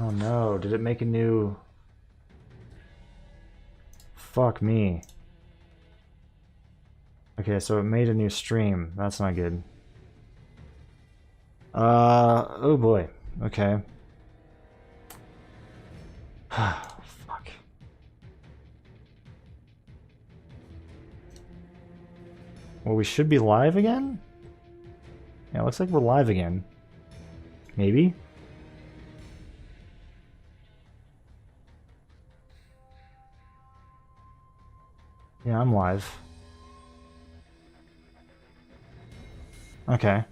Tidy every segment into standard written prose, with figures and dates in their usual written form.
Oh no, did it make a new... Fuck me. Okay, so it made a new stream. That's not good. Oh boy. Okay. Fuck. Well, we should be live again? Yeah, looks like we're live again. Maybe? Yeah, I'm live. Okay.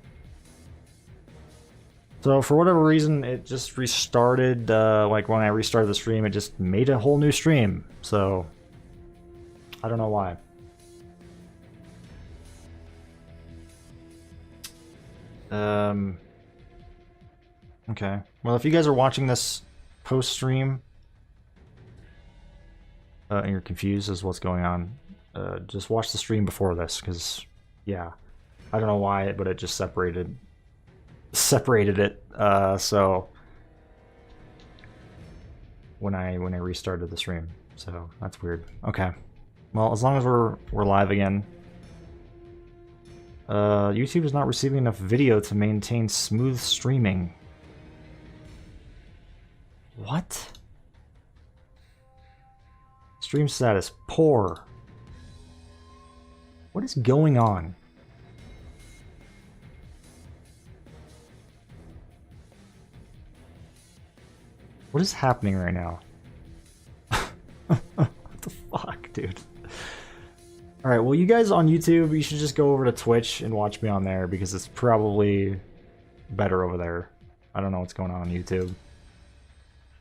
So for whatever reason, it just restarted, like when I restarted the stream, it just made a whole new stream. So, I don't know why. Okay. Well, if you guys are watching this post-stream, and you're confused as what's going on, just watch the stream before this, because, yeah, I don't know why, but it just separated it, so when I restarted the stream, so that's weird. Okay, well, as long as we're live again. YouTube is not receiving enough video to maintain smooth streaming. What? Stream status poor. What is going on? What is happening right now? What the fuck, dude? Alright, well, you guys on YouTube, you should just go over to Twitch and watch me on there, because it's probably better over there. I don't know what's going on YouTube.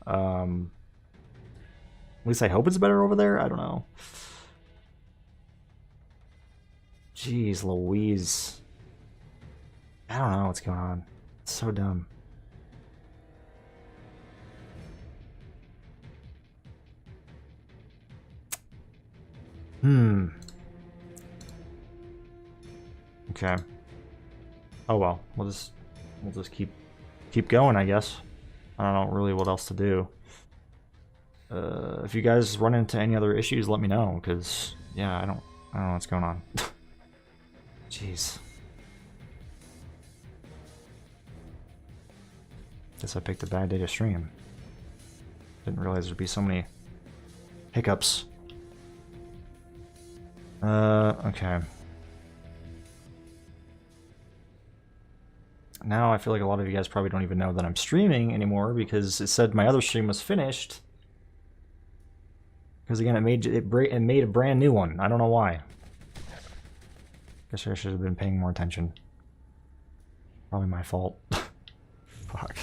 At least I hope it's better over there? I don't know. Jeez Louise. I don't know what's going on. It's so dumb. Okay. Oh well, we'll just keep going, I guess. I don't know really what else to do. If you guys run into any other issues, let me know, because yeah, I don't know what's going on. Jeez. Guess I picked a bad day to stream. Didn't realize there'd be so many hiccups. Okay. Now I feel like a lot of you guys probably don't even know that I'm streaming anymore, because it said my other stream was finished. Because again, it made a brand new one. I don't know why. Guess I should have been paying more attention. Probably my fault. Fuck.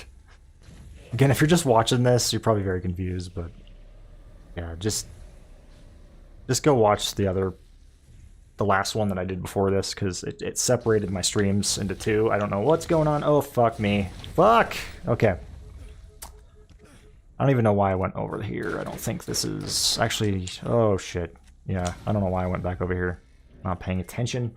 Again, if you're just watching this, you're probably very confused, but yeah, just go watch the last one that I did before this, because it separated my streams into two. I don't know what's going on. Oh, fuck me. Fuck! Okay. I don't even know why I went over here. I don't think this is... Actually, oh shit. Yeah, I don't know why I went back over here. Not paying attention.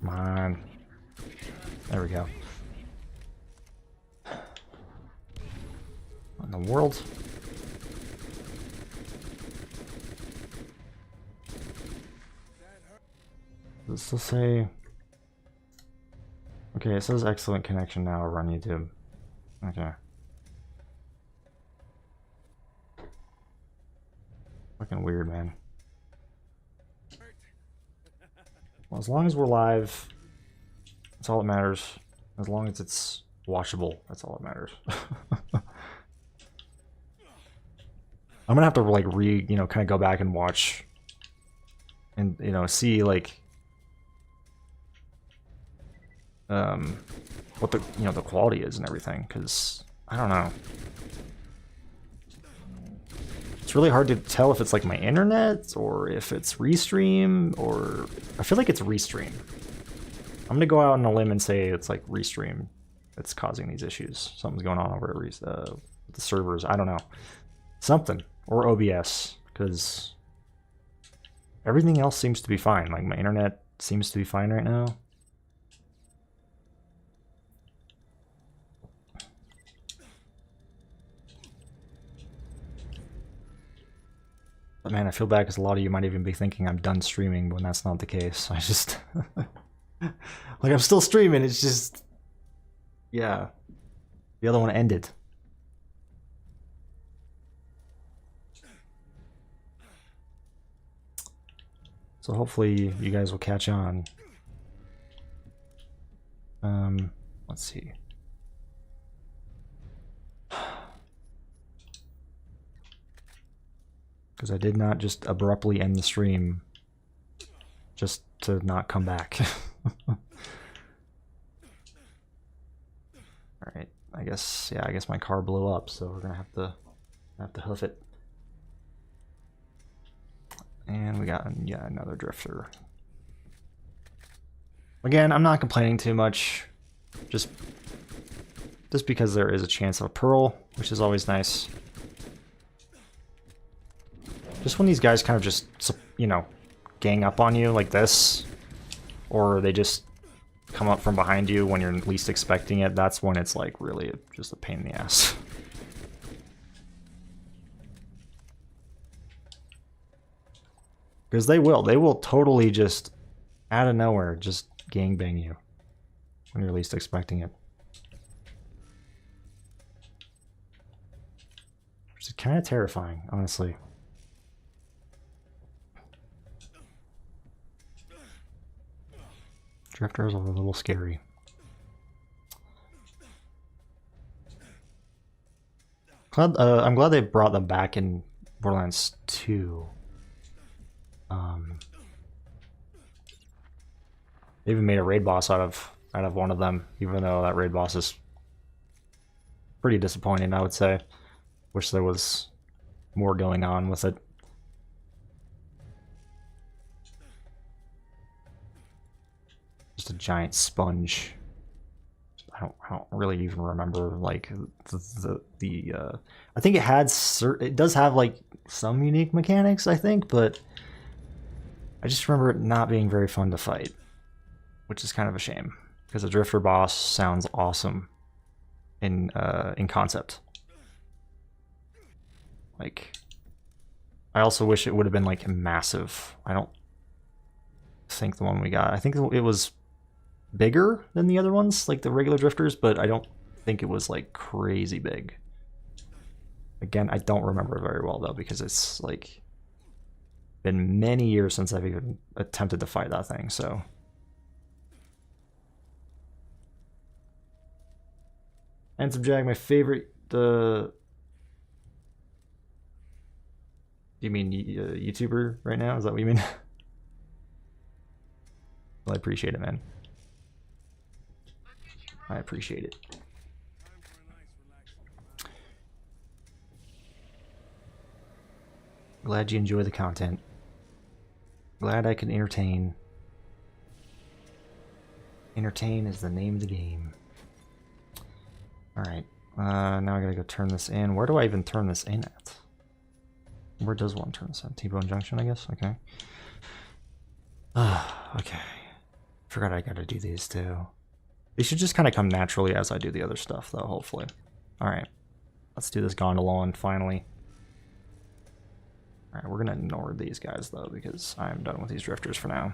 Come on. There we go. What in the world? Does it still say... Okay, it says excellent connection now over on YouTube. Okay. Fucking weird, man. Well, as long as we're live, that's all that matters. As long as it's watchable, that's all that matters. I'm gonna have to like kind of go back and watch, and see like what the the quality is and everything, because I don't know. It's really hard to tell if it's like my internet or if it's Restream, or I feel like it's Restream. I'm gonna go out on a limb and say it's like Restream that's causing these issues. Something's going on over at the servers. I don't know. Something. Or OBS, because everything else seems to be fine. Like, my internet seems to be fine right now. But man, I feel bad because a lot of you might even be thinking I'm done streaming when that's not the case. I just... like, I'm still streaming, it's just... yeah. The other one ended. So hopefully you guys will catch on. Let's see. Because I did not just abruptly end the stream just to not come back. Alright, I guess my car blew up, so we're gonna have to hoof it. And we got another drifter. Again, I'm not complaining too much, just because there is a chance of a pearl, which is always nice. Just when these guys kind of just, you know, gang up on you like this, or they just come up from behind you when you're least expecting it, that's when it's like really just a pain in the ass. Because they will totally just, out of nowhere, just gangbang you when you're least expecting it. Which is kind of terrifying, honestly. Drifters are a little scary. I'm glad they brought them back in Borderlands 2. They even made a raid boss out of one of them, even though that raid boss is pretty disappointing, I would say. Wish there was more going on with it. Just a giant sponge. I don't really even remember like the I think it does have like some unique mechanics, I think, but I just remember it not being very fun to fight, which is kind of a shame because the drifter boss sounds awesome in concept. Like, I also wish it would have been like massive. I don't think the one we got, I think it was bigger than the other ones, like the regular drifters, but I don't think it was like crazy big. Again, I don't remember it very well though, because it's like been many years since I've even attempted to fight that thing, so. Handsome Jack, my favorite, you mean YouTuber right now? Is that what you mean? Well, I appreciate it, man. I appreciate it. Glad you enjoy the content. Glad I can entertain. Entertain is the name of the game. Alright, now I gotta go turn this in. Where do I even turn this in at? Where does one turn this in? T-Bone Junction, I guess? Okay. Okay. Forgot I gotta do these too. They should just kind of come naturally as I do the other stuff, though, hopefully. Alright. Let's do this gondola finally. Alright, we're gonna ignore these guys, though, because I'm done with these drifters for now.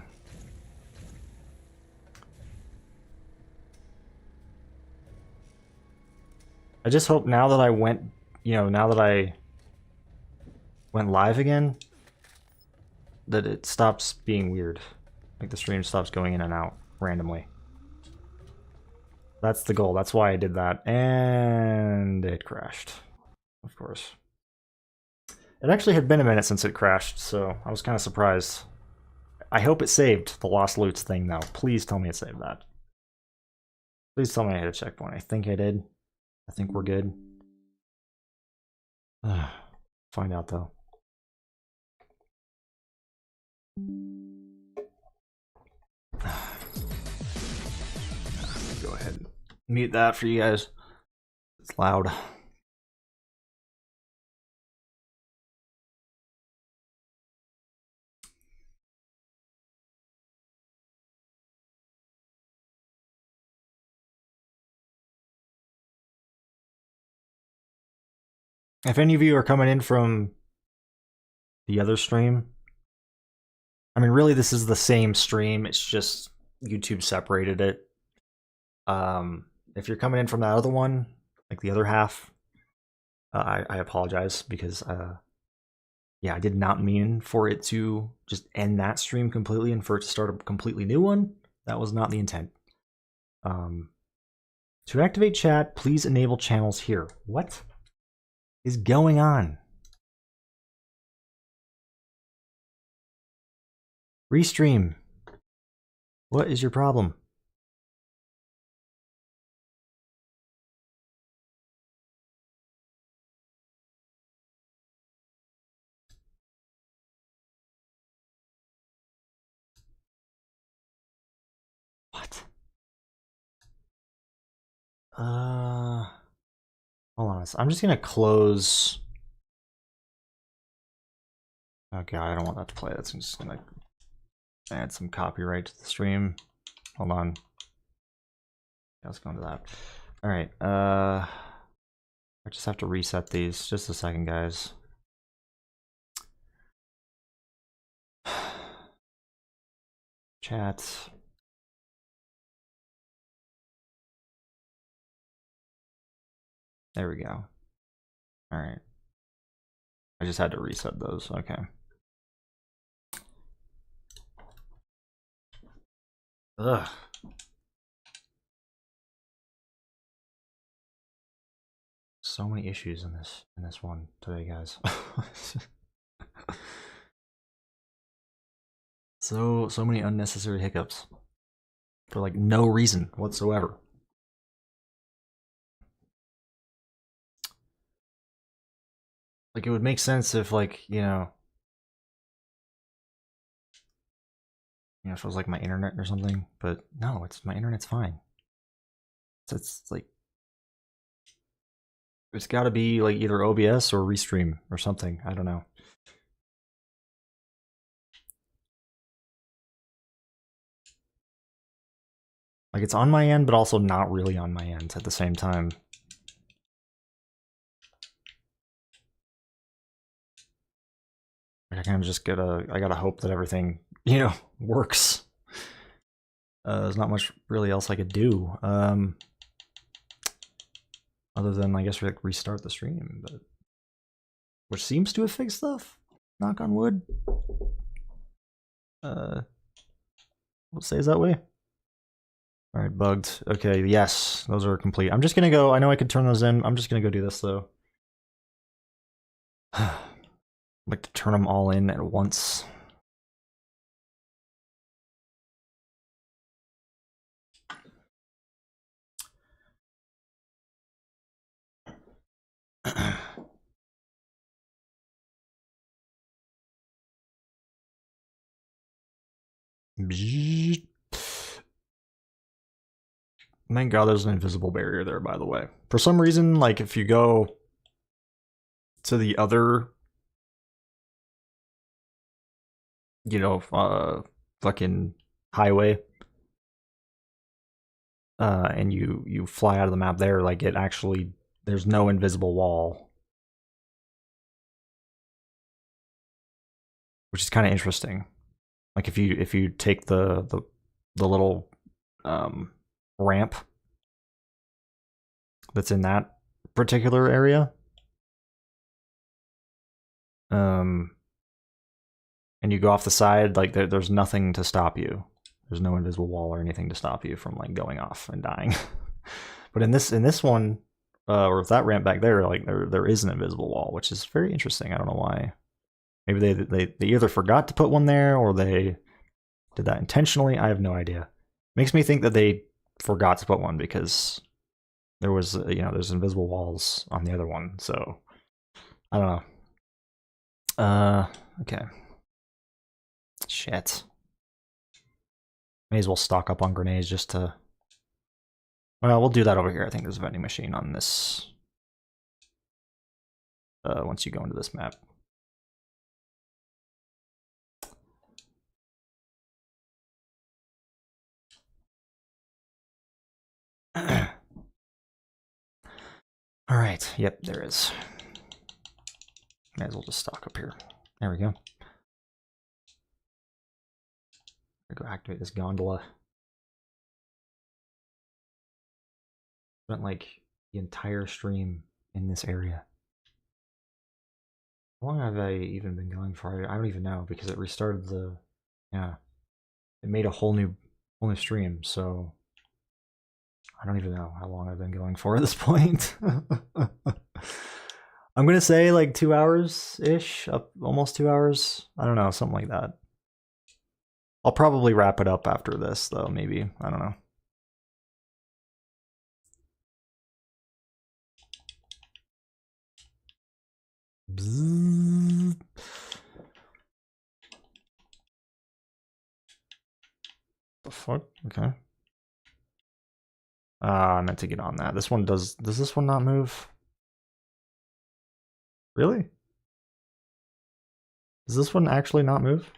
I just hope now that I went, now that I went live again, that it stops being weird. Like the stream stops going in and out randomly. That's the goal. That's why I did that. And it crashed, of course. It actually had been a minute since it crashed, so I was kind of surprised. I hope it saved the Lost Loots thing, though. Please tell me it saved that. Please tell me I hit a checkpoint. I think I did. I think we're good. Find out, though. Go ahead and mute that for you guys. It's loud. If any of you are coming in from the other stream, I mean, really, this is the same stream. It's just YouTube separated it. If you're coming in from that other one, like the other half, I apologize because, yeah, I did not mean for it to just end that stream completely and for it to start a completely new one. That was not the intent. To activate chat, please enable channels here. What is going on? Restream. What is your problem? What? Hold on. I'm just gonna close. Oh god, I don't want that to play. That's just gonna add some copyright to the stream. Hold on. Yeah, let's go into that. All right. I just have to reset these. Just a second, guys. Chat. There we go. All right. I just had to reset those. Okay. Ugh. So many issues in this one today, guys. so many unnecessary hiccups for like no reason whatsoever. Like it would make sense if like, if it was like my internet or something, but no, it's my internet's fine. It's like it's got to be like either OBS or Restream or something. I don't know. Like it's on my end, but also not really on my end at the same time. I kind of just I gotta hope that everything, works. There's not much really else I could do. Other than, I guess, restart the stream, but which seems to have fixed stuff. Knock on wood. We'll stays that way. All right, bugged. Okay, yes, those are complete. I'm just gonna go. I know I could turn those in. I'm just gonna go do this though. I'd like to turn them all in at once. Thank God there's an invisible barrier there, by the way. For some reason, like if you go to the other, fucking highway, and you fly out of the map there, like it actually, there's no invisible wall. Which is kind of interesting. Like if you take the little ramp that's in that particular area, and you go off the side, like there's nothing to stop you. There's no invisible wall or anything to stop you from like going off and dying. But in this one, or with that ramp back there, like there is an invisible wall, which is very interesting. I don't know why. Maybe they either forgot to put one there or they did that intentionally. I have no idea. Makes me think that they forgot to put one because there was, there's invisible walls on the other one. So I don't know. Okay. Shit. May as well stock up on grenades just to. Well, we'll do that over here. I think there's a vending machine on this. Once you go into this map. All right. Yep, there is. Might as well just stock up here. There we go. Go activate this gondola. Spent like the entire stream in this area. How long have I even been going for? I don't even know because it restarted the. Yeah, it made a whole new stream. So I don't even know how long I've been going for at this point. I'm gonna say like 2 hours ish, up almost 2 hours. I don't know, something like that. I'll probably wrap it up after this, though. Maybe, I don't know. Bzzz. The fuck? Okay. I meant to get on that. This one does this one not move? Really? Does this one actually not move?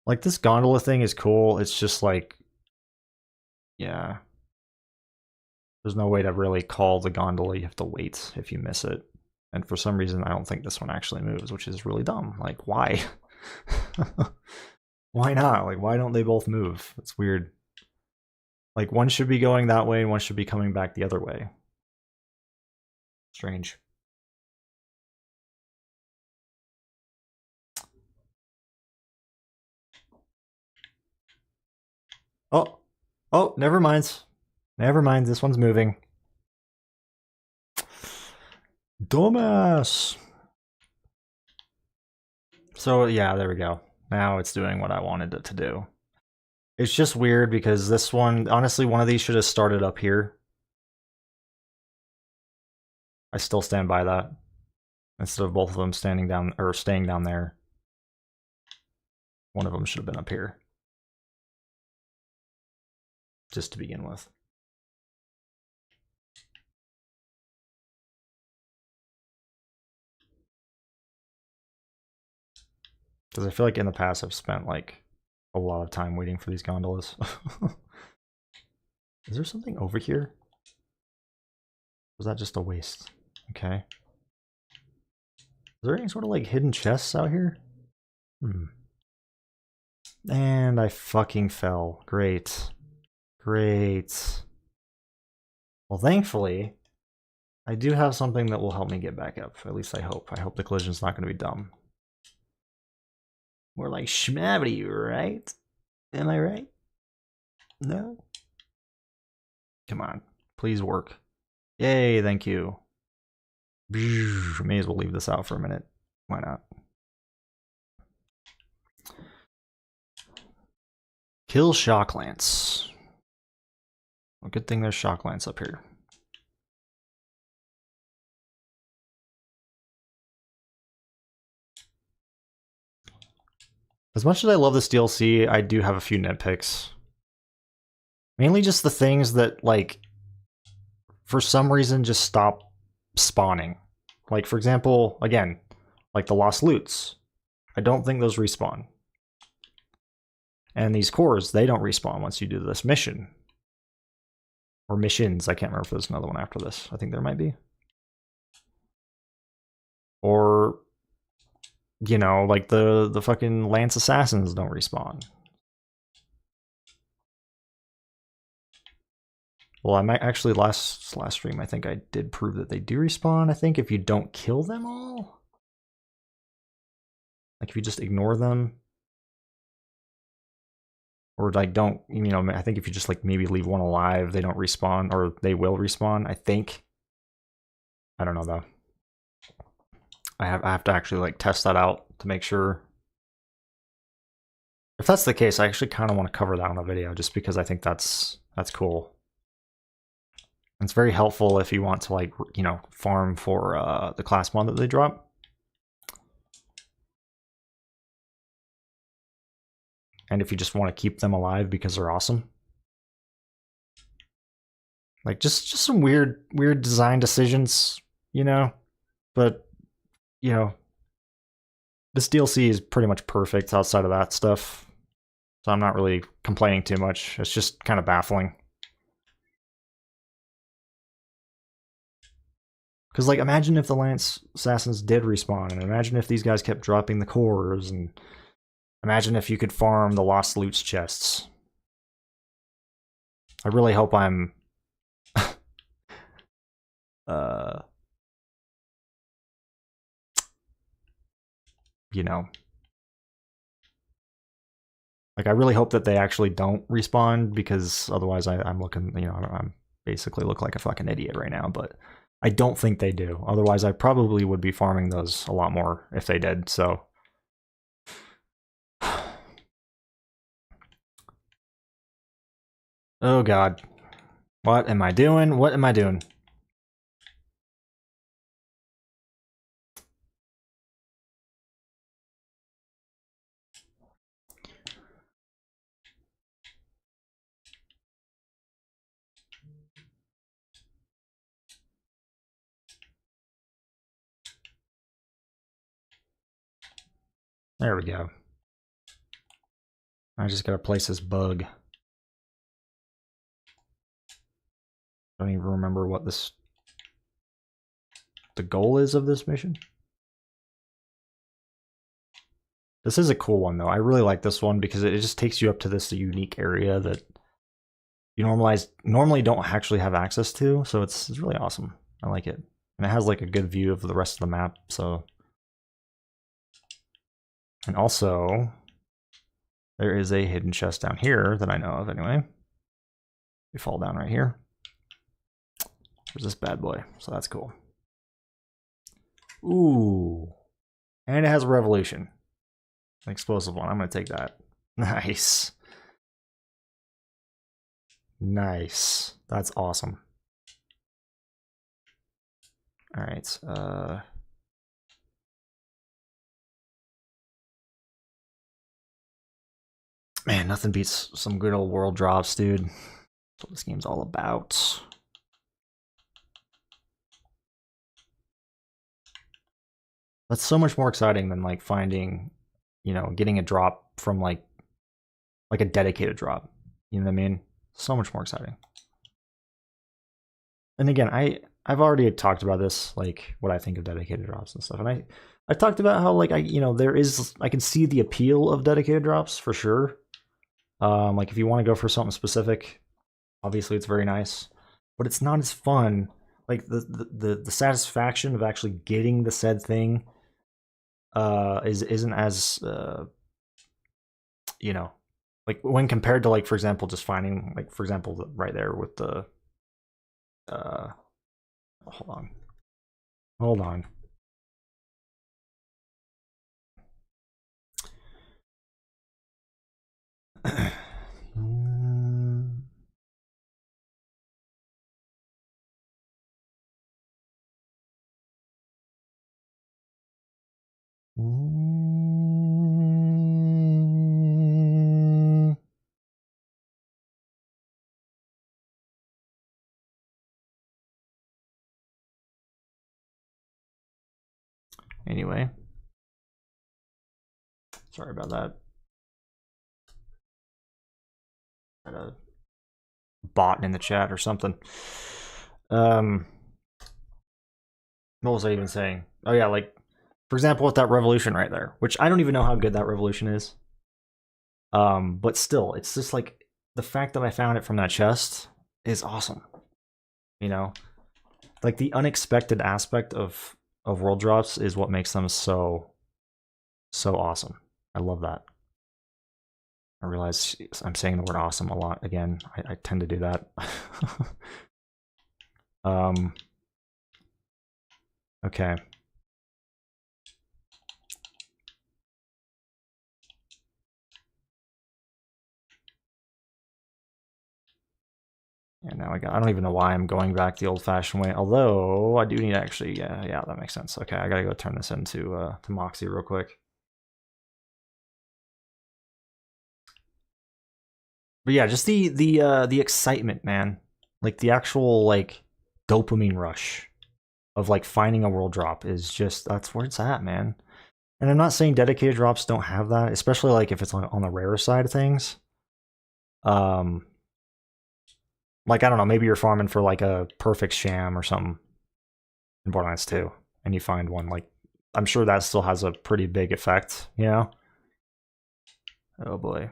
Like, this gondola thing is cool. It's just like, yeah. There's no way to really call the gondola. You have to wait if you miss it. And for some reason, I don't think this one actually moves, which is really dumb. Like, why? Why not? Like, why don't they both move? It's weird. Like, one should be going that way and one should be coming back the other way. Strange. Oh, oh, never mind. Never mind, this one's moving. Dumbass. So yeah, there we go. Now it's doing what I wanted it to do. It's just weird because this one, honestly, one of these should have started up here. I still stand by that. Instead of both of them standing down or staying down there. One of them should have been up here. Just to begin with. Because I feel like in the past I've spent like a lot of time waiting for these gondolas. Is there something over here? Was that just a waste? Okay. Is there any sort of like hidden chests out here? And I fucking fell. Great. Great. Well, thankfully, I do have something that will help me get back up. At least I hope. I hope the collision's not going to be dumb. More like schmavity, right? Am I right? No? Come on. Please work. Yay, thank you. May as well leave this out for a minute. Why not? Kill Shock Lance. Well, good thing there's Shock Lance up here. As much as I love this DLC, I do have a few nitpicks. Mainly just the things that, like, for some reason just stop spawning. Like, for example, again, like the Lost Loots. I don't think those respawn. And these cores, they don't respawn once you do this mission. Or missions, I can't remember if there's another one after this. I think there might be. Or, you know, like the fucking Lance Assassins don't respawn. Well, I might actually, last stream, I think I did prove that they do respawn, I think, if you don't kill them all. Like, if you just ignore them. Or, like, don't, you know, I think if you just, like, maybe leave one alive, they don't respawn, or they will respawn, I think. I don't know, though. I have to actually, like, test that out to make sure. If that's the case, I actually kind of want to cover that on a video, just because I think that's cool. It's very helpful if you want to, like, you know, farm for the class mod that they drop. And if you just want to keep them alive because they're awesome. Like, just some weird design decisions, you know? But, you know, this DLC is pretty much perfect outside of that stuff. So I'm not really complaining too much. It's just kind of baffling. Because, like, imagine if the Lance Assassins did respawn, and imagine if these guys kept dropping the cores, and imagine if you could farm the Lost Loots chests. I really hope I'm... you know... Like, I really hope that they actually don't respawn, because otherwise I'm looking, you know, I'm basically look like a fucking idiot right now, but I don't think they do. Otherwise, I probably would be farming those a lot more if they did, so... Oh god. What am I doing? What am I doing? There we go. I just gotta place this bug. Don't even remember what the goal is of this mission. This is a cool one though. I really like this one because it just takes you up to this unique area that you normally don't actually have access to, so it's really awesome. I like it. And it has like a good view of the rest of the map, so... And also, there is a hidden chest down here that I know of anyway. We fall down right here. There's this bad boy, so that's cool. Ooh. And it has a revolution. An explosive one. I'm going to take that. Nice. Nice. That's awesome. Alright. Man, nothing beats some good old world drops, dude. That's what this game's all about. That's so much more exciting than like finding, you know, getting a drop from like a dedicated drop. You know what I mean? So much more exciting. And again, I've already talked about this, like what I think of dedicated drops and stuff. And I talked about how like I can see the appeal of dedicated drops for sure. Like if you want to go for something specific, obviously it's very nice, but it's not as fun. Like the satisfaction of actually getting the said thing isn't as you know, like when compared to like, for example, just finding like, for example, right there with the hold on. Anyway, sorry about that. Had a bot in the chat or something. What was I even saying? Oh yeah, like for example with that revolution right there, which I don't even know how good that revolution is. But still, it's just like the fact that I found it from that chest is awesome. You know, like the unexpected aspect of world drops is what makes them so awesome. I love that. I realize I'm saying the word awesome a lot again. I tend to do that. Okay. And now I don't even know why I'm going back the old-fashioned way. Although I do need to actually, yeah, that makes sense. Okay, I gotta go turn this into to Moxie real quick. But yeah, just the excitement, man. Like the actual like dopamine rush of like finding a world drop is just, that's where it's at, man. And I'm not saying dedicated drops don't have that, especially like if it's on the rarer side of things. Like I don't know, maybe you're farming for like a perfect sham or something. in Borderlands 2, and you find one, like, I'm sure that still has a pretty big effect, you know? Oh boy.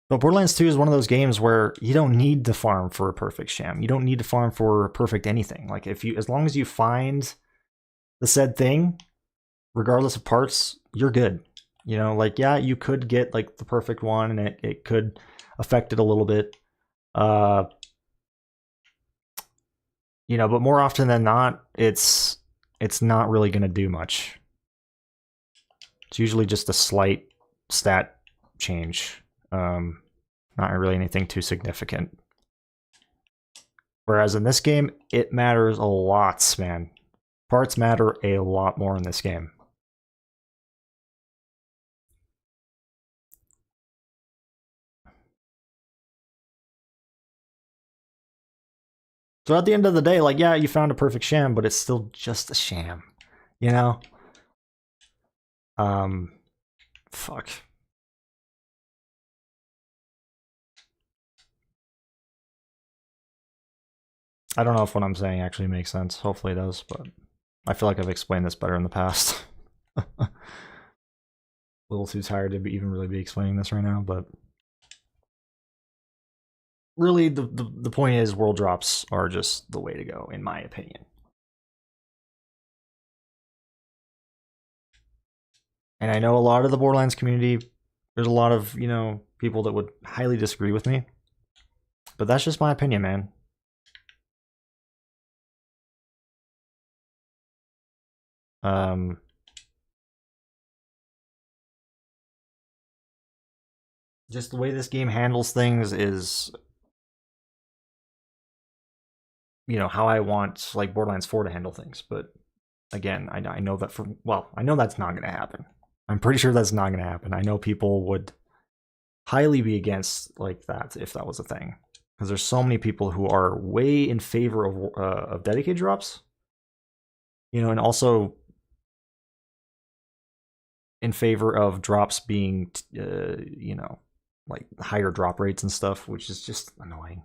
But Borderlands 2 is one of those games where you don't need to farm for a perfect sham. You don't need to farm for perfect anything. Like, if you, as long as you find the said thing, regardless of parts, you're good. You know, like, yeah, you could get like the perfect one, and it could affect it a little bit. You know, but more often than not, it's not really going to do much. It's usually just a slight stat change. Not really anything too significant. Whereas in this game, it matters a lot, man. Parts matter a lot more in this game. So at the end of the day, like, yeah, you found a perfect sham, but it's still just a sham, you know? Fuck. I don't know if what I'm saying actually makes sense. Hopefully it does, but I feel like I've explained this better in the past. A little too tired to even really be explaining this right now, but really the point is world drops are just the way to go, in my opinion. And I know a lot of the Borderlands community, there's a lot of, you know, people that would highly disagree with me. But that's just my opinion, man. Just the way this game handles things is, you know, how I want like Borderlands 4 to handle things. But again, I know that I know that's not going to happen. I'm pretty sure that's not going to happen. I know people would highly be against like that if that was a thing, because there's so many people who are way in favor of dedicated drops, you know, and also in favor of drops being, you know, like higher drop rates and stuff, which is just annoying.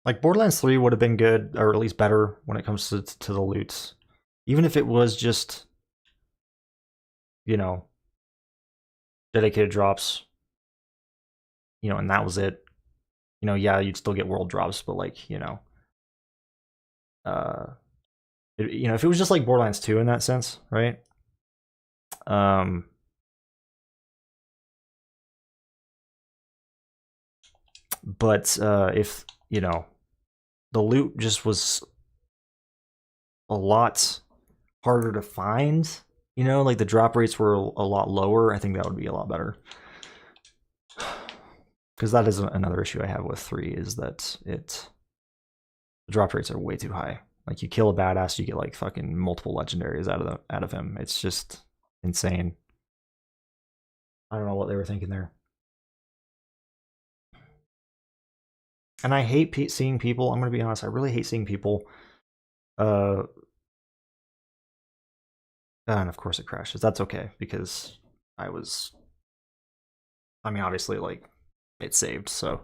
Like Borderlands 3 would have been good, or at least better when it comes to the loot. Even if it was just, you know, dedicated drops, you know, and that was it. You know, yeah, you'd still get world drops, but like, you know, you know, if it was just like Borderlands 2 in that sense, right? But if, you know, the loot just was a lot harder to find, you know, like the drop rates were a lot lower, I think that would be a lot better. Because that is another issue I have with 3, is that the drop rates are way too high. Like, you kill a badass, you get like fucking multiple legendaries out of him. It's just insane. I don't know what they were thinking there. And I hate seeing people, I'm going to be honest, I really hate seeing people, and of course it crashes. That's okay, because I mean, obviously, like, it saved, so.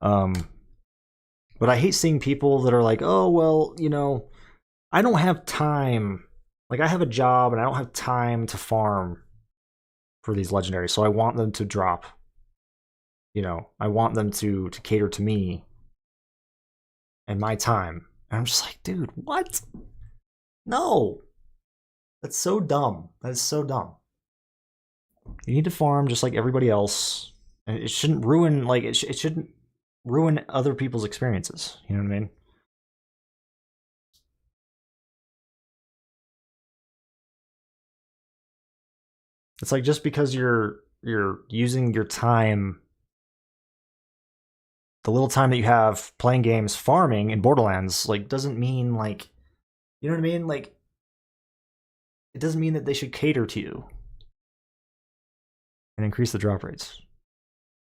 But I hate seeing people that are like, oh, well, you know, I don't have time. Like, I have a job, and I don't have time to farm for these legendaries, so I want them to drop. You know, I want them to cater to me and my time. And I'm just like, dude, what? No. That's so dumb. That is so dumb. You need to farm just like everybody else. And it shouldn't ruin, like, it shouldn't ruin other people's experiences. You know what I mean? It's like, just because you're using your time, the little time that you have playing games, farming in Borderlands, like, doesn't mean, like, you know what I mean? Like, it doesn't mean that they should cater to you and increase the drop rates.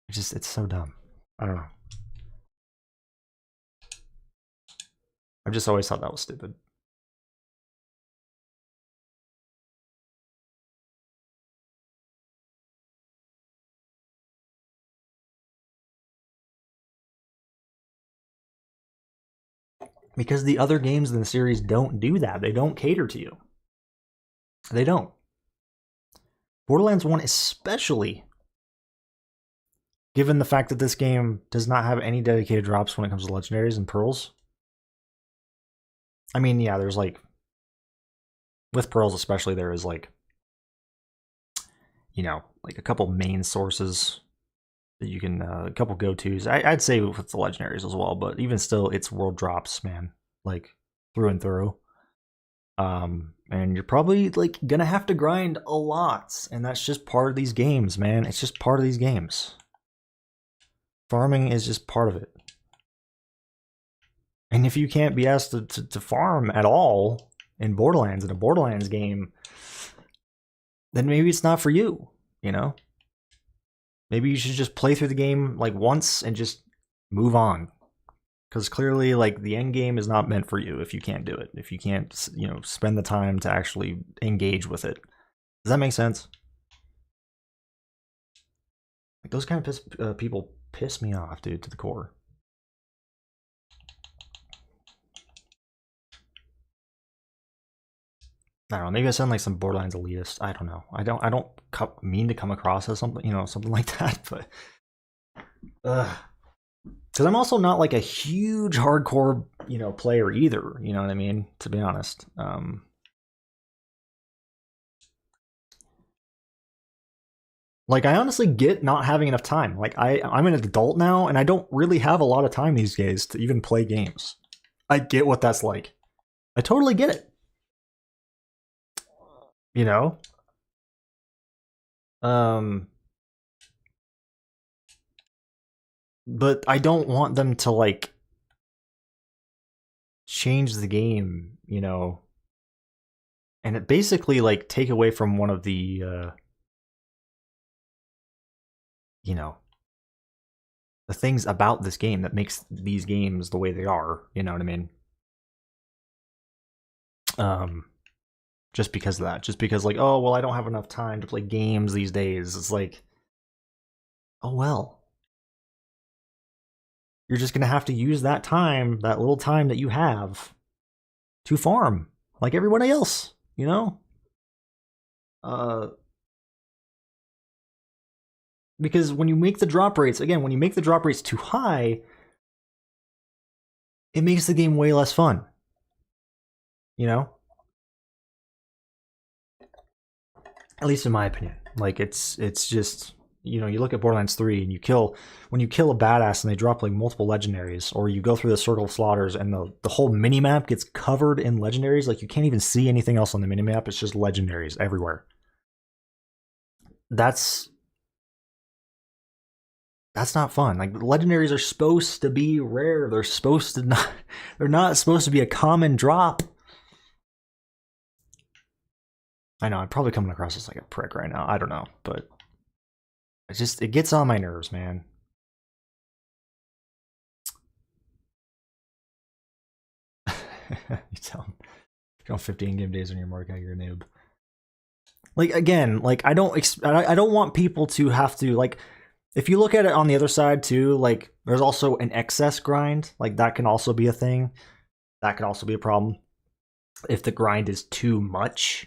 It's so dumb. I don't know. I've just always thought that was stupid. Because the other games in the series don't do that. They don't cater to you. They don't. Borderlands 1 especially, given the fact that this game does not have any dedicated drops when it comes to legendaries and pearls. I mean, yeah, there's like, with pearls especially, there is like, you know, like a couple main sources that you can, a couple go-tos. I'd say with the legendaries as well, but even still, it's world drops, man, like through and through. And you're probably like gonna have to grind a lot, and that's just part of these games, man. It's just part of these games. Farming is just part of it. And if you can't be asked to farm at all in Borderlands, in a Borderlands game, then maybe it's not for you, you know? Maybe you should just play through the game like once and just move on. Because clearly, like, the end game is not meant for you if you can't do it. If you can't, you know, spend the time to actually engage with it. Does that make sense? Like, those kind of people piss me off, dude, to the core. I don't know. Maybe I sound like some Borderlands elitist. I don't know. I don't mean to come across as something, you know, something like that. But because I'm also not like a huge hardcore, you know, player either. You know what I mean? To be honest. Like, I honestly get not having enough time. Like, I'm an adult now, and I don't really have a lot of time these days to even play games. I get what that's like. I totally get it. You know? But I don't want them to, like, change the game, you know? And it basically, like, take away from one of the, you know, the things about this game that makes these games the way they are, you know what I mean? Just because of that. Just because, like, oh, well, I don't have enough time to play games these days. It's like, oh, well. You're just going to have to use that time, that little time that you have, to farm, like everybody else, you know? Because when you make the drop rates, again, when you make the drop rates too high, it makes the game way less fun. You know? At least in my opinion. Like, it's just, you know, you look at Borderlands 3 and when you kill a badass and they drop like multiple legendaries, or you go through the circle of slaughters and the whole minimap gets covered in legendaries, like you can't even see anything else on the minimap, it's just legendaries everywhere. That's not fun. Like, legendaries are supposed to be rare. They're not supposed to be a common drop. I know, I'm probably coming across as like a prick right now. I don't know, but it gets on my nerves, man. You tell him, if you don't 15 game days on your Mordecai, you're a noob. Like, again, like, I don't want people to have to, like, if you look at it on the other side too, like, there's also an excess grind. Like, that can also be a thing. That can also be a problem. If the grind is too much,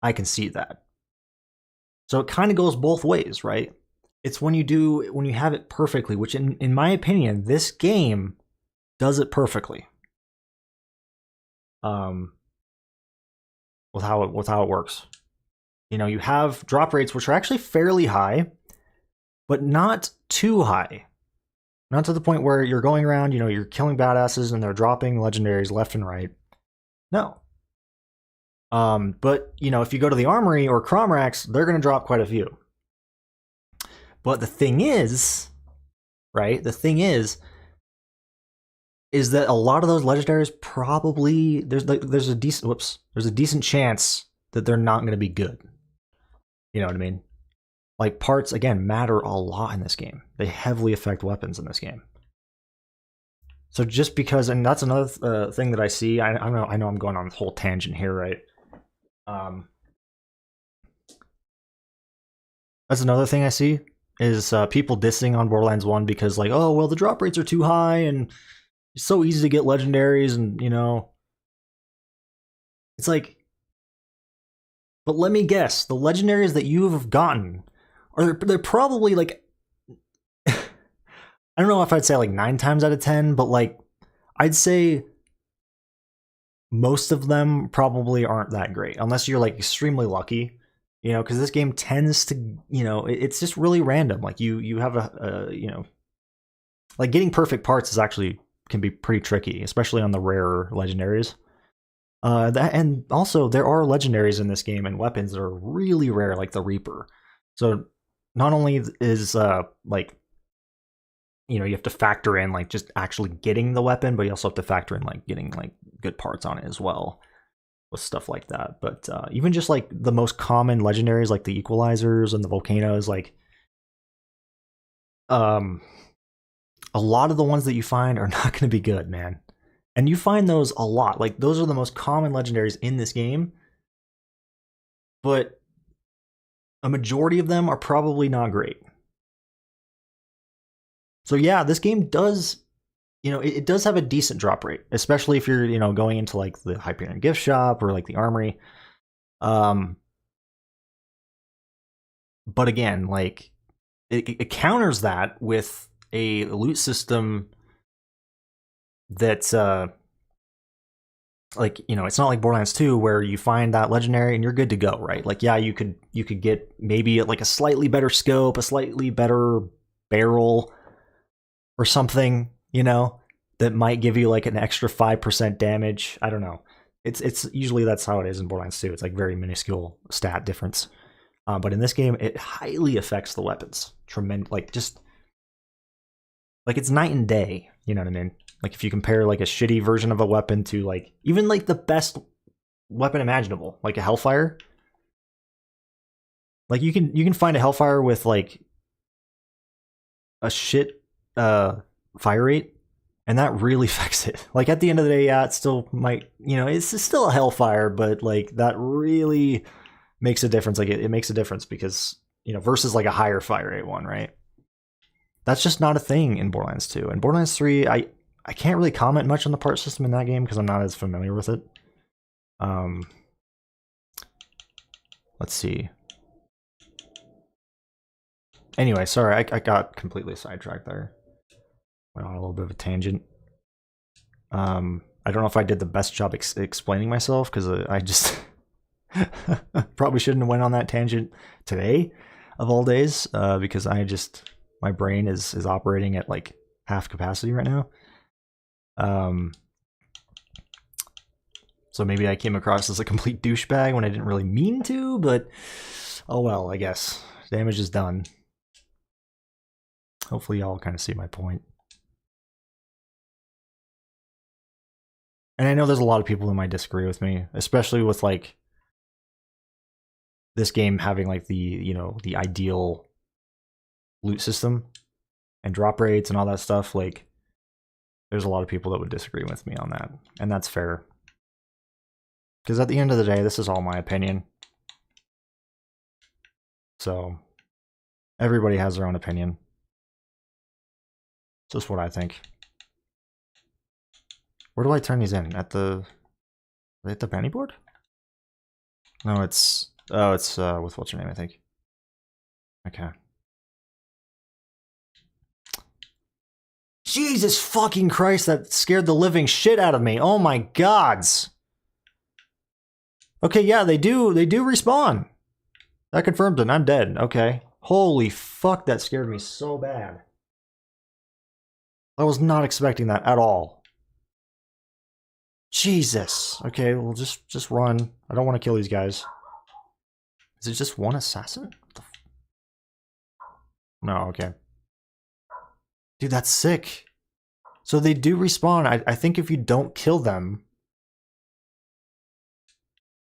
I can see that. So it kind of goes both ways, right? It's when you have it perfectly, which in my opinion, this game does it perfectly. With how it works. You know, you have drop rates which are actually fairly high, but not too high. Not to the point where you're going around, you know, you're killing badasses and they're dropping legendaries left and right. No. But, you know, if you go to the armory or Cromrax, they're going to drop quite a few. But the thing is, right? The thing is that a lot of those legendaries probably there's a decent chance that they're not going to be good. You know what I mean? like parts again matter a lot in this game. They heavily affect weapons in this game. So just because, and that's another thing that I see. I know I'm going on this whole tangent here, right? That's another thing I see is people dissing on Borderlands 1 because like, oh well, the drop rates are too high and it's so easy to get legendaries, and you know, it's like, but let me guess, the legendaries that you have gotten they're probably like I don't know if I'd say like 9 times out of 10, but like I'd say most of them probably aren't that great unless you're like extremely lucky, you know, because this game tends to, you know, it's just really random. Like you have a you know, like getting perfect parts is actually can be pretty tricky, especially on the rarer legendaries. That, and also there are legendaries in this game and weapons that are really rare, like the Reaper. So not only is like, you know, you have to factor in like just actually getting the weapon, but you also have to factor in like getting like good parts on it as well with stuff like that. But even just like the most common legendaries, like the Equalizers and the Volcanoes, like a lot of the ones that you find are not going to be good, man. And you find those a lot. Like those are the most common legendaries in this game, but a majority of them are probably not great. So yeah, this game does, you know, it does have a decent drop rate, especially if you're, you know, going into like the Hyperion gift shop or like the armory. But again, like it counters that with a loot system that's like, you know, it's not like Borderlands 2 where you find that legendary and you're good to go, right? Like yeah, you could get maybe like a slightly better scope, a slightly better barrel or something, you know, that might give you like an extra 5% damage. I don't know. It's usually that's how it is in Borderlands 2. It's like very minuscule stat difference. But in this game, it highly affects the weapons. Tremendous, like just like it's night and day. You know what I mean? Like if you compare like a shitty version of a weapon to like even like the best weapon imaginable, like a Hellfire. Like you can find a Hellfire with like a shit fire rate, and that really affects it. Like at the end of the day, yeah, it still might, you know, it's still a Hellfire, but like that really makes a difference. Like it makes a difference because, you know, versus like a higher fire rate one, right? That's just not a thing in Borderlands 2. And Borderlands 3, I can't really comment much on the part system in that game because I'm not as familiar with it. Let's see. Anyway, sorry, I got completely sidetracked there. Went on a little bit of a tangent. I don't know if I did the best job explaining myself because I just probably shouldn't have went on that tangent today, of all days, because my brain is operating at like half capacity right now. So maybe I came across as a complete douchebag when I didn't really mean to, but oh well, I guess damage is done. Hopefully y'all kind of see my point. And I know there's a lot of people who might disagree with me, especially with like this game having like the, you know, the ideal loot system and drop rates and all that stuff. Like there's a lot of people that would disagree with me on that, and that's fair. Because at the end of the day, this is all my opinion. So everybody has their own opinion. It's just what I think. Where do I turn these in? At the penny board? No, it's with what's her name, I think. Okay. Jesus fucking Christ, that scared the living shit out of me. Oh my gods. Okay, yeah, they do respawn. That confirms it. I'm dead. Okay. Holy fuck, that scared me so bad. I was not expecting that at all. Jesus. Okay, well just run. I don't want to kill these guys. Is it just one assassin? No, okay. Dude, that's sick. So they do respawn. I think if you don't kill them,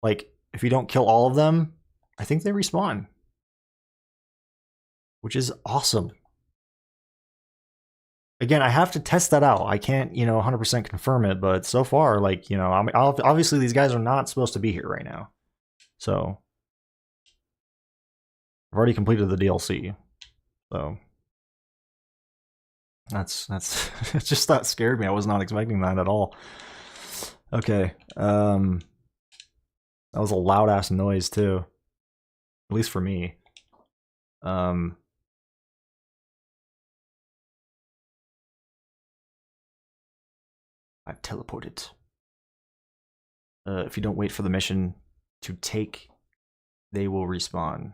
like if you don't kill all of them, I think they respawn. which is awesome. Again, I have to test that out. I can't, 100% confirm it, but so far, like, obviously these guys are not supposed to be here right now. So, I've already completed the DLC. So, that's it just that scared me. I was not expecting that at all. Okay. That was a loud ass noise too. At least for me. I've teleported. If you don't wait for the mission to take, they will respawn.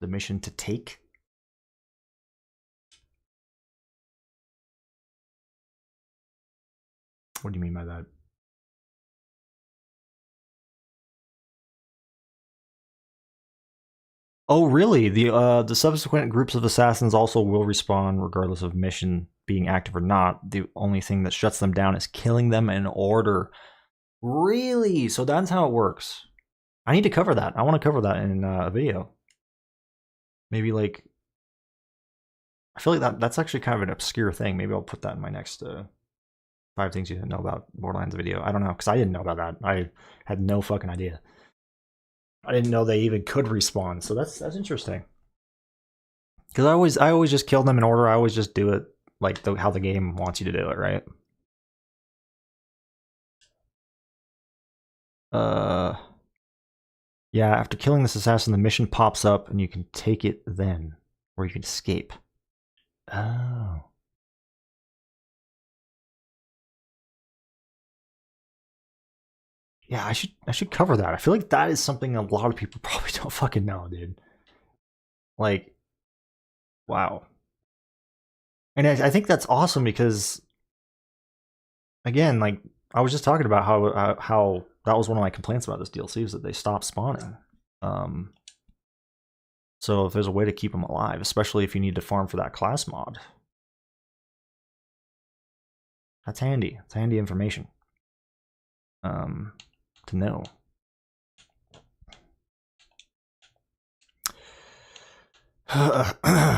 The mission to take? What do you mean by that? Oh, really? The subsequent groups of assassins also will respawn regardless of mission being active or not. The only thing that shuts them down is killing them in order. Really? So that's how it works. I need to cover that. I want to cover that in a video. Maybe like, I feel like that's actually kind of an obscure thing. Maybe I'll put that in my next 5 things you didn't know about Borderlands video. I don't know, because I didn't know about that. I had no fucking idea. I didn't know they even could respawn, so that's interesting. Because I always just kill them in order. I always just do it like how the game wants you to do it, right? Yeah, after killing this assassin, the mission pops up and you can take it then, or you can escape. Oh. Yeah, I should cover that. I feel like that is something a lot of people probably don't fucking know, dude. Like, wow. And I think that's awesome because, again, like I was just talking about how that was one of my complaints about this DLC is that they stopped spawning. So if there's a way to keep them alive, especially if you need to farm for that class mod, that's handy. It's handy information to know.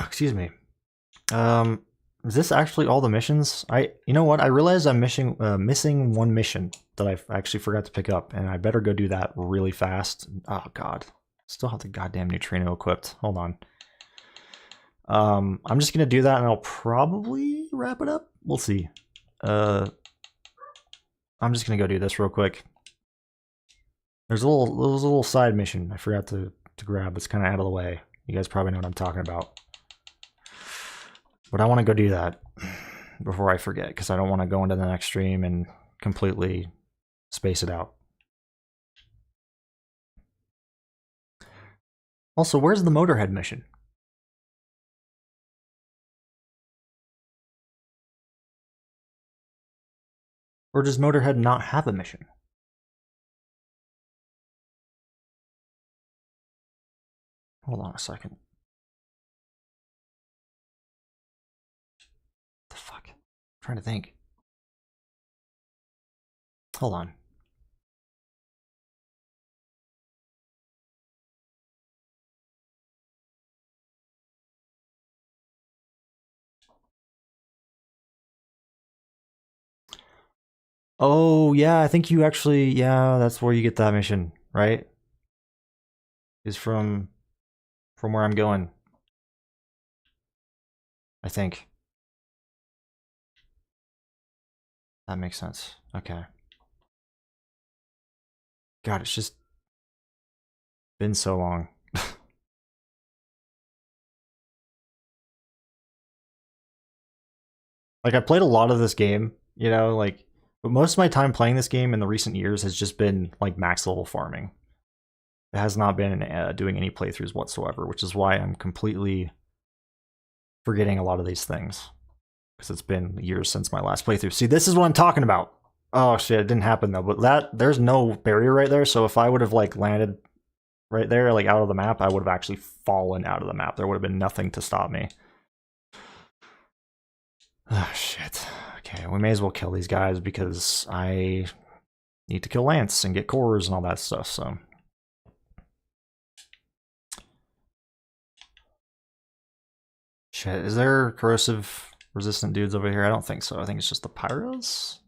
Excuse me. Is this actually all the missions? You know what? I realized I'm missing one mission that I actually forgot to pick up, and I better go do that really fast. Oh god, still have the goddamn neutrino equipped. Hold on. I'm just gonna do that, and I'll probably wrap it up. We'll see. I'm just gonna go do this real quick. There's a little side mission I forgot to grab. It's kind of out of the way. You guys probably know what I'm talking about. But I want to go do that before I forget, because I don't want to go into the next stream and completely space it out. Also, where's the Motorhead mission? Or does Motorhead not have a mission? Hold on a second. What the fuck? I'm trying to think. Hold on. Oh, yeah, I think you actually, yeah, that's where you get that mission, right? Is from where I'm going. I think. That makes sense. Okay. God, it's just been so long. Like, I played a lot of this game, like, but most of my time playing this game in the recent years has just been, like, max level farming. It has not been doing any playthroughs whatsoever, which is why I'm completely forgetting a lot of these things. Because it's been years since my last playthrough. See, this is what I'm talking about. Oh, shit, it didn't happen, though. But there's no barrier right there, so if I would have, like, landed right there, like, out of the map, I would have actually fallen out of the map. There would have been nothing to stop me. Oh, shit. Okay, we may as well kill these guys because I need to kill Lance and get cores and all that stuff, so. Shit, is there corrosive resistant dudes over here? I don't think so. I think it's just the pyros?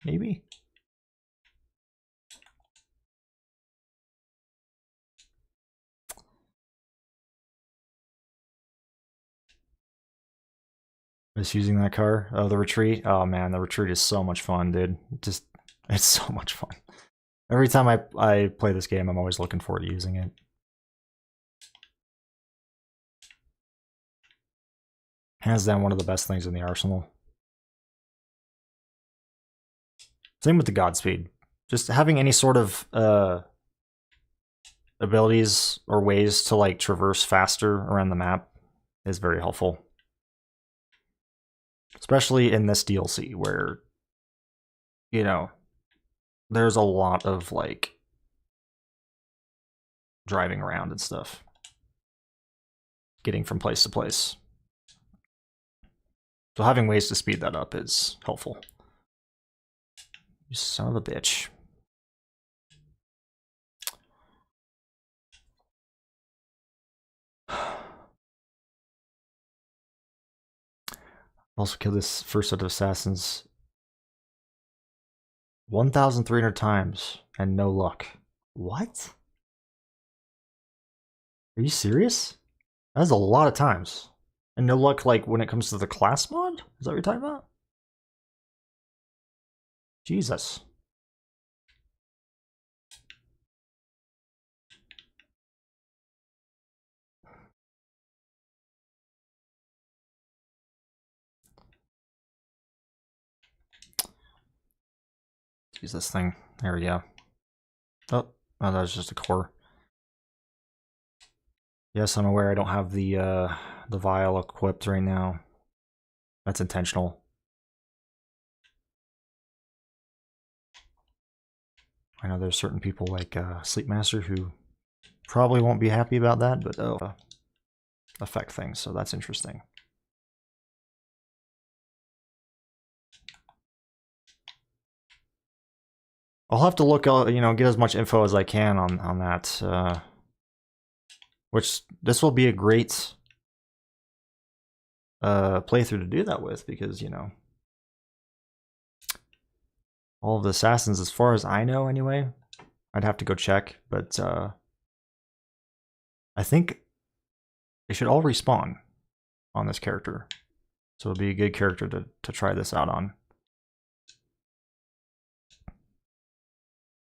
Maybe? Just using that car. Oh, the retreat. Oh man, the retreat is so much fun, dude. It's so much fun. Every time I play this game, I'm always looking forward to using it. Hands down, one of the best things in the arsenal. Same with the Godspeed. Just having any sort of abilities or ways to like traverse faster around the map is very helpful. Especially in this DLC where, you know, there's a lot of like driving around and stuff. Getting from place to place. So having ways to speed that up is helpful. You son of a bitch. Also killed this first set of assassins 1,300 times and no luck. What? Are you serious? That's a lot of times. And no luck like when it comes to the class mod? Is that what you're talking about? Jesus. Use this thing. There we go. Oh, that was just a core. Yes, I'm aware I don't have the vial equipped right now. That's intentional. I know there's certain people like Sleepmaster who probably won't be happy about that, but affect things, so that's interesting. I'll have to look, get as much info as I can on that. Which this will be a great playthrough to do that with, because all of the assassins, as far as I know, anyway. I'd have to go check, but I think they should all respawn on this character, so it'll be a good character to try this out on.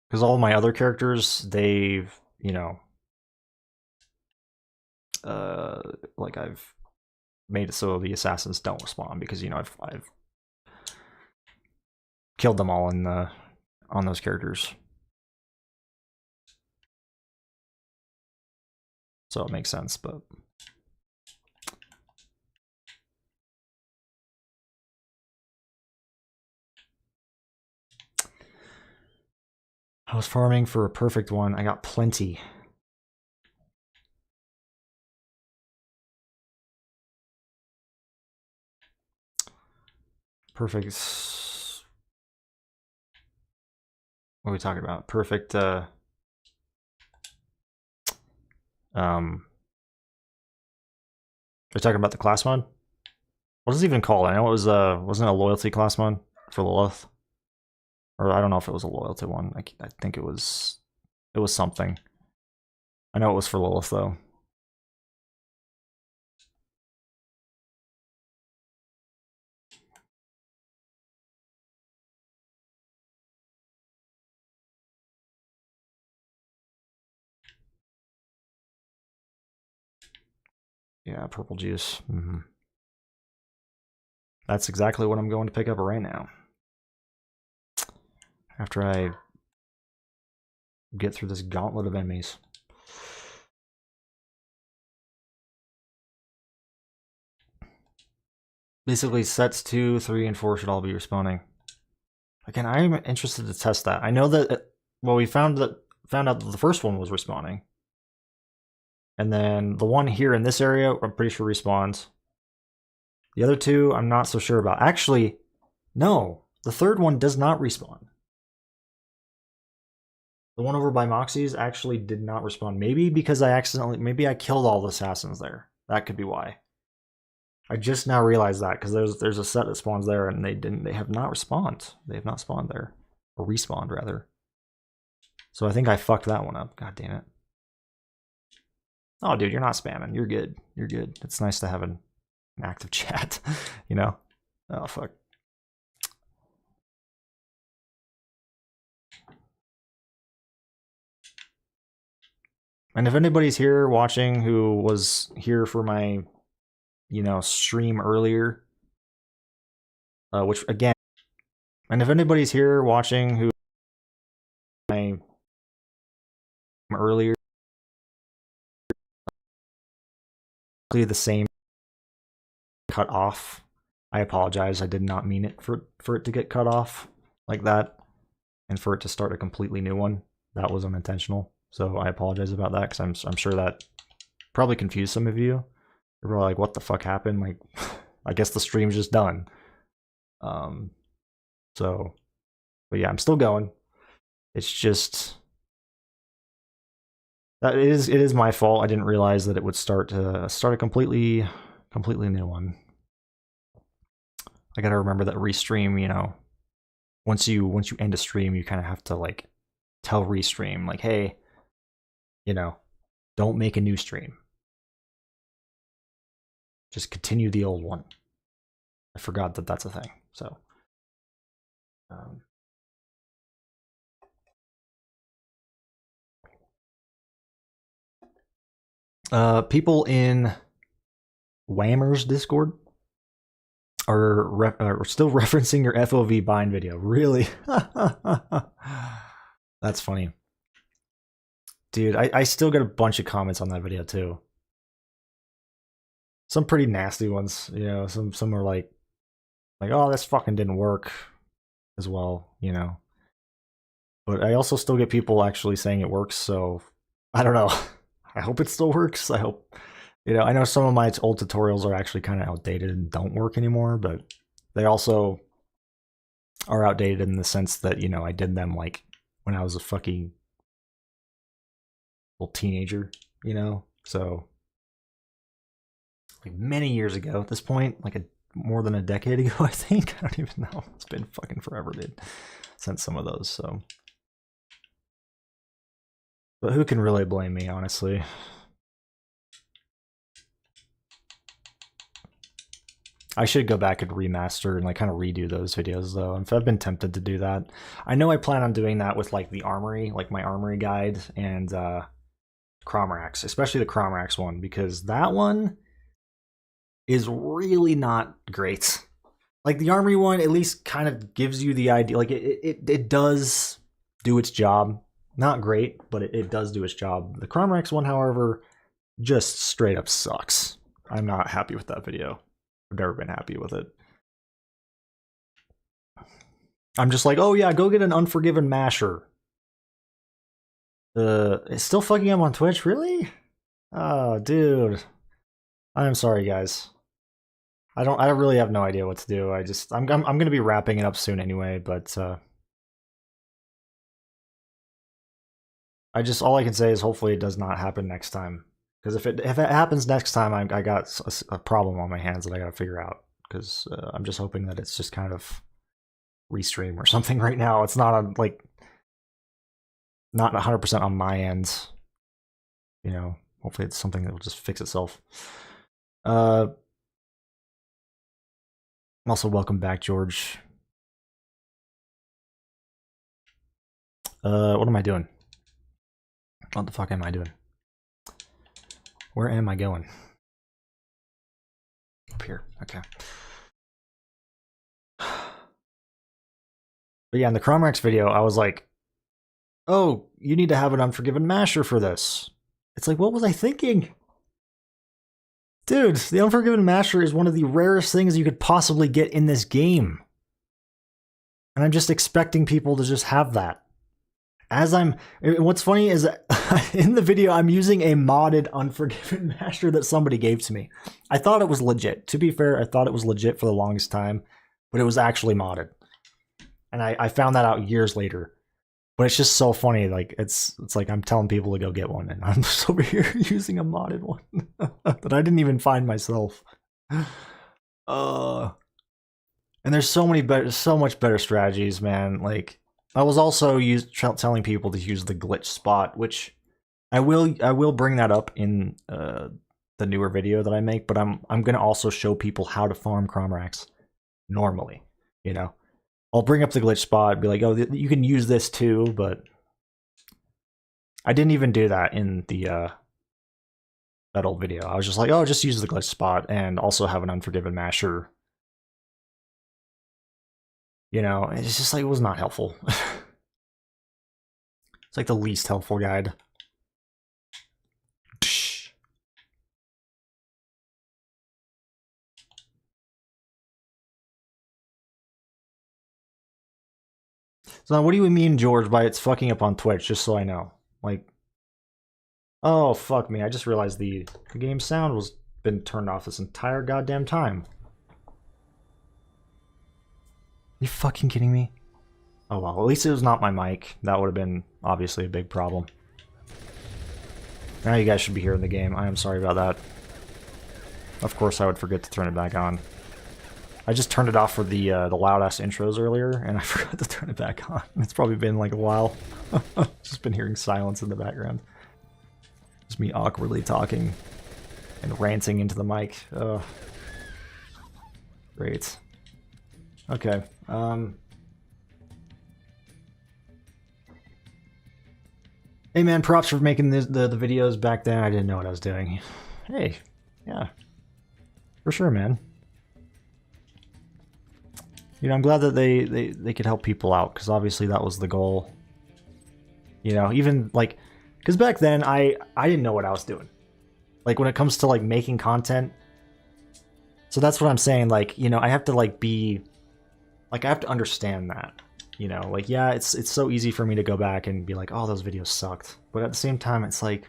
Because all my other characters, they've, like I've made it so the assassins don't respawn, because I've killed them all on those characters, so it makes sense. But I was farming for a perfect one. I got plenty. Perfect. What are we talking about? Perfect. Are we talking about the class mod? What is it even called? I know it was wasn't it a loyalty class mod for Lilith, or I don't know if it was a loyalty one. I think it was something. I know it was for Lilith though. Yeah, purple juice. That's exactly what I'm going to pick up right now. After I get through this gauntlet of enemies. Basically, sets 2, 3, and 4 should all be respawning. Again, I'm interested to test that. I know that, well, we found out that the first one was respawning. And then the one here in this area, I'm pretty sure respawns. The other two, I'm not so sure about. Actually, no. The third one does not respawn. The one over by Moxie's actually did not respawn. Maybe because maybe I killed all the assassins there. That could be why. I just now realized that because there's a set that spawns there and they have not respawned. They have not spawned there. Or respawned rather. So I think I fucked that one up. God damn it. Oh dude, you're not spamming. You're good. You're good. It's nice to have an active chat, you know? Oh fuck. And if anybody's here watching who was here for my, you know, stream earlier, which again, and if anybody's here watching who my earlier, the same cut off, I apologize. I did not mean it for it to get cut off like that, and for it to start a completely new one. That was unintentional. So I apologize about that because I'm sure that probably confused some of you. You're probably like, what the fuck happened? Like, I guess the stream's just done. So, but yeah, I'm still going. It's just that it is my fault. I didn't realize that it would start a completely new one. I gotta remember that restream, you know, once you end a stream, you kind of have to like tell restream like, hey, you know, don't make a new stream. Just continue the old one. I forgot that that's a thing. So, people in Whammer's Discord are still referencing your FOV bind video. Really? That's funny. Dude, I still get a bunch of comments on that video too. Some pretty nasty ones, you know, some are like, oh, this fucking didn't work as well, you know. But I also still get people actually saying it works, so I don't know. I hope it still works. I hope, you know, I know some of my old tutorials are actually kind of outdated and don't work anymore, but they also are outdated in the sense that, you know, I did them like when I was a fucking little teenager, you know, so like many years ago at this point, like more than a decade ago, I think. I don't even know. It's been fucking forever, dude, since some of those, so. But who can really blame me, honestly? I should go back and remaster and like kind of redo those videos though. I've been tempted to do that. I know I plan on doing that with like the armory, like my armory guide and Cromrax, especially the Cromrax one, because that one is really not great. Like the armory one at least kind of gives you the idea, like it does do its job. Not great, but it does do its job. The Cromrax one, however, just straight up sucks. I'm not happy with that video. I've never been happy with it. I'm just like, oh yeah, go get an Unforgiven Masher. It's still fucking up on Twitch, really? Oh, dude. I'm sorry, guys. I really have no idea what to do. I'm gonna be wrapping it up soon anyway, but all I can say is hopefully it does not happen next time. Because if it happens next time, I got a problem on my hands that I gotta figure out. Because I'm just hoping that it's just kind of restream or something right now. It's not on like not 100% on my end. You know, hopefully it's something that will just fix itself. Also, welcome back, George. What am I doing? What the fuck am I doing? Where am I going? Up here, okay. But yeah, in the Cromrax video, I was like, oh, you need to have an Unforgiven Masher for this. It's like, what was I thinking? Dude, the Unforgiven Masher is one of the rarest things you could possibly get in this game. And I'm just expecting people to just have that. What's funny is that in the video, I'm using a modded Unforgiven Masher that somebody gave to me. I thought it was legit. To be fair, I thought it was legit for the longest time, but it was actually modded. And I found that out years later. But it's just so funny. Like it's like I'm telling people to go get one, and I'm just over here using a modded one that I didn't even find myself. And there's so much better strategies, man. Like, I was also telling people to use the glitch spot, which I will bring that up in the newer video that I make, but I'm gonna also show people how to farm Cromrax normally. You know, I'll bring up the glitch spot, be like, oh, you can use this too, but I didn't even do that in the that old video. I was just like, oh, just use the glitch spot and also have an Unforgiven Masher. You know, it's just like, it was not helpful. It's like the least helpful guide. So now what do you mean, George, by it's fucking up on Twitch, just so I know? Like, oh, fuck me, I just realized the game sound was been turned off this entire goddamn time. You fucking kidding me? Oh well, at least it was not my mic. That would have been obviously a big problem. Now you guys should be hearing the game. I am sorry about that. Of course I would forget to turn it back on. I just turned it off for the loud-ass intros earlier, and I forgot to turn it back on. It's probably been like a while. Just been hearing silence in the background. Just me awkwardly talking and ranting into the mic. Great. Okay. Hey man, props for making the videos back then. I didn't know what I was doing. Hey, yeah. For sure, man. You know, I'm glad that they could help people out, because obviously that was the goal. You know, even like, because back then I didn't know what I was doing. Like when it comes to like making content. So that's what I'm saying. Like, you know, I have to like be, like I have to understand that. You know, like yeah, it's so easy for me to go back and be like, oh, those videos sucked. But at the same time, it's like,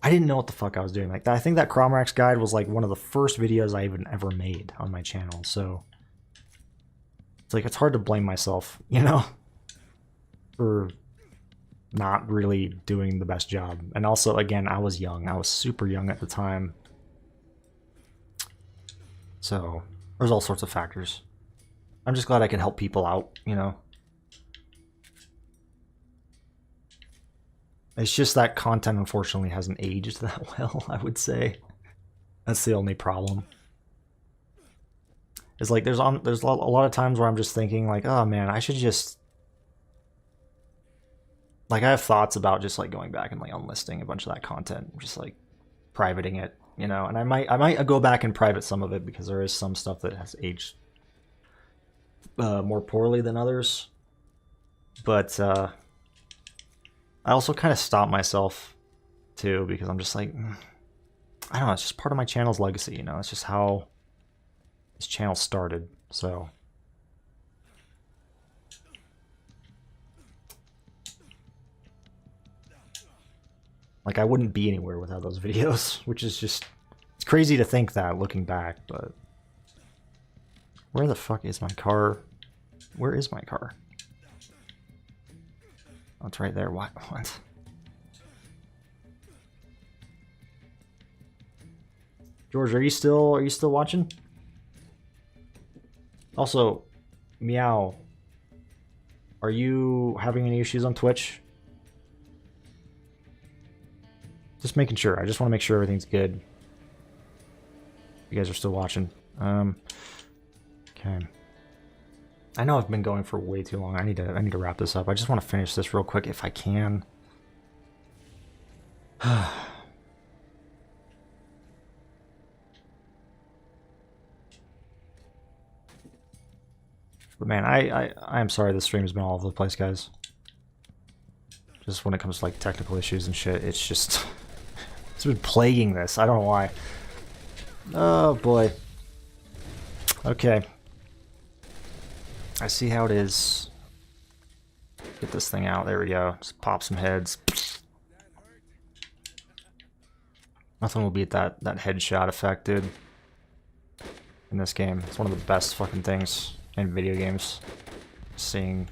I didn't know what the fuck I was doing. Like I think that Cromrax guide was like one of the first videos I even ever made on my channel. So it's like, it's hard to blame myself, you know, for not really doing the best job. And also, again, I was young. I was super young at the time. So there's all sorts of factors. I'm just glad I could help people out, you know. It's just that content, unfortunately, hasn't aged that well, I would say. That's the only problem. It's like there's a lot of times where I'm just thinking like, oh man, I should just, like, I have thoughts about just like going back and like unlisting a bunch of that content, just like privating it, you know. And I might go back and private some of it because there is some stuff that has aged more poorly than others. But I also kind of stopped myself too, because I'm just like, I don't know, it's just part of my channel's legacy, you know. It's just how this channel started, so. Like, I wouldn't be anywhere without those videos, which is just, it's crazy to think that looking back, but. Where the fuck is my car? Where is my car? Oh, it's right there. What? George, are you still watching? Also, Meow, are you having any issues on Twitch? Just making sure. I just want to make sure everything's good. You guys are still watching. Okay. I know I've been going for way too long. I need to wrap this up. I just want to finish this real quick if I can. But man, I'm sorry this stream has been all over the place, guys. Just when it comes to like technical issues and shit, it's just it's been plaguing this. I don't know why. Oh boy. Okay. I see how it is. Get this thing out. There we go. Just pop some heads. Nothing will beat that headshot effect, dude. In this game, it's one of the best fucking things in video games. Seeing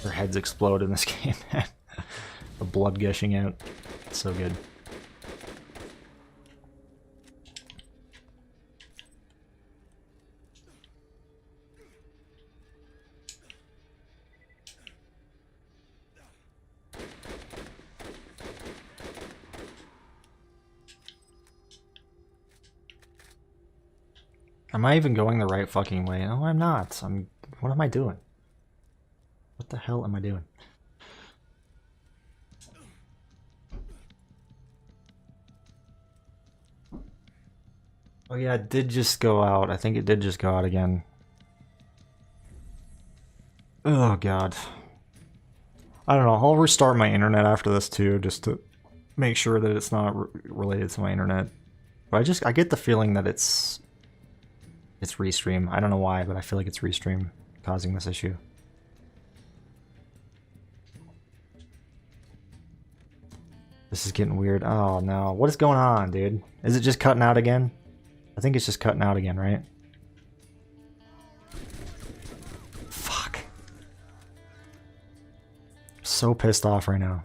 their heads explode in this game. The blood gushing out. It's so good. Am I even going the right fucking way? No, I'm not. What am I doing? What the hell am I doing? Oh yeah, it did just go out. I think it did just go out again. Oh god. I don't know. I'll restart my internet after this too, just to make sure that it's not related to my internet. But I get the feeling that it's Restream. I don't know why, but I feel like it's Restream causing this issue. This is getting weird. Oh no. What is going on, dude? Is it just cutting out again? I think it's just cutting out again, right? Fuck. I'm so pissed off right now.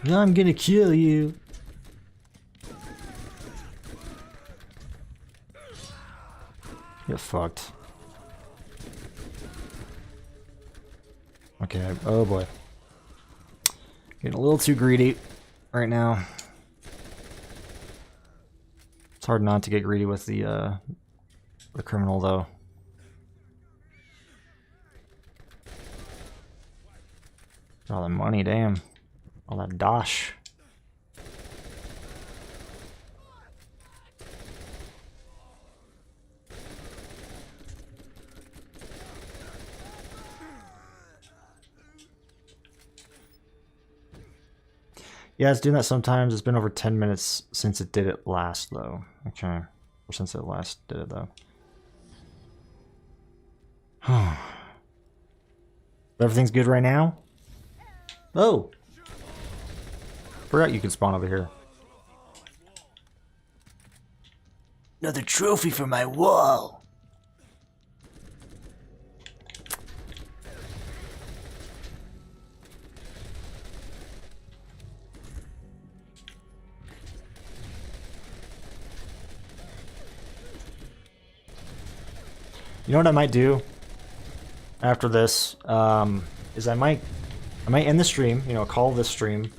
I'm gonna kill you. Get fucked. Okay, oh boy. Getting a little too greedy right now. It's hard not to get greedy with the criminal though. All the money, damn. All that dosh. Yeah, it's doing that sometimes. It's been over 10 minutes since it did it last, though. Okay. Or since it last did it, though. Everything's good right now? Oh! Forgot you can spawn over here. Another trophy for my wall! You know what I might do after this? Is I might end the stream, you know, call this stream.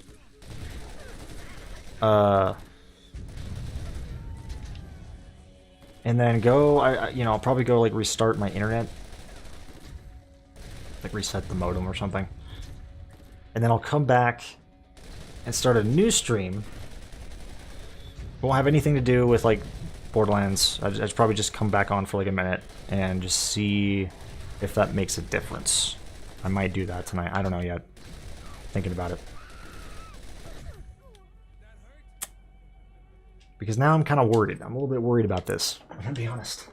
And then go, you know, I'll probably go like restart my internet. Like reset the modem or something. And then I'll come back and start a new stream. It won't have anything to do with like Borderlands. I'd probably just come back on for like a minute and just see if that makes a difference. I might do that tonight. I don't know yet. Thinking about it. Because now I'm kind of worried. I'm a little bit worried about this. I'm gonna be honest.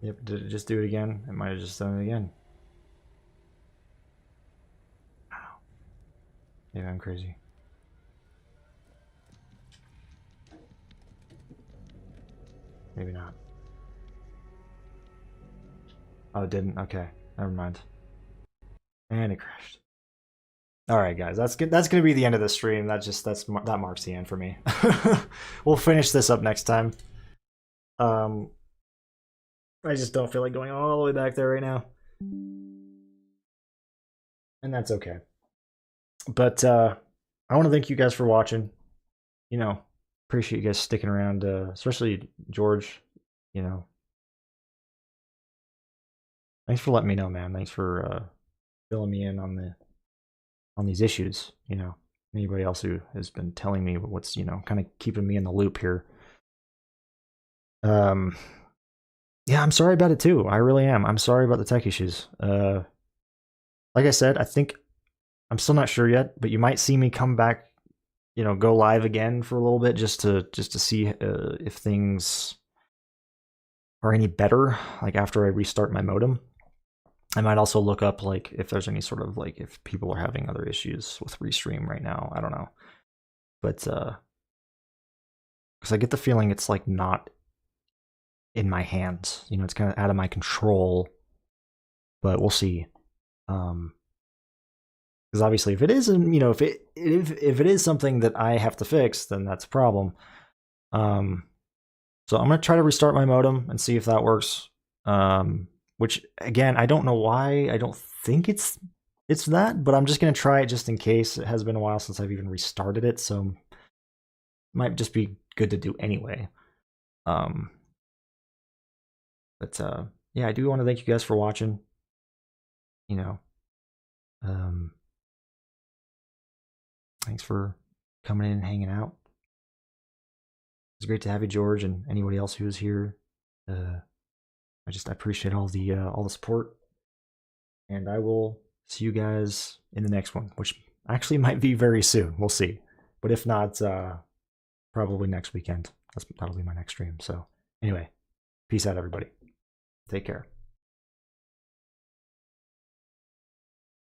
Yep, did it just do it again? It might have just done it again. Wow. Yeah, I'm crazy. Maybe not. Oh, it didn't? Okay, never mind. And it crashed. All right, guys, that's good. That's gonna be the end of the stream. That marks the end for me. We'll finish this up next time. I just don't feel like going all the way back there right now, and that's okay. But I want to thank you guys for watching. You know, appreciate you guys sticking around, especially George. You know, thanks for letting me know, man. Thanks for filling me in on these issues. You know, anybody else who has been telling me what's, you know, kind of keeping me in the loop here. Yeah, I'm sorry about it too. I really am. I'm sorry about the tech issues. Like I said, I think I'm still not sure yet, but you might see me come back, you know, go live again for a little bit just to see if things are any better. Like after I restart my modem, I might also look up like if there's any sort of like if people are having other issues with Restream right now. I don't know. But because I get the feeling it's like not in my hands. You know, it's kind of out of my control. But we'll see. Because obviously, if it isn't, you know, if it is something that I have to fix, then that's a problem. So I'm gonna try to restart my modem and see if that works. Which again, I don't know why. I don't think it's that, but I'm just gonna try it just in case. It has been a while since I've even restarted it, so it might just be good to do anyway. But yeah, I do want to thank you guys for watching. You know, thanks for coming in and hanging out. It's great to have you, George, and anybody else who was here. I appreciate all the support, and I will see you guys in the next one, which actually might be very soon. We'll see, but if not, probably next weekend. That'll be my next stream. So anyway, peace out, everybody. Take care.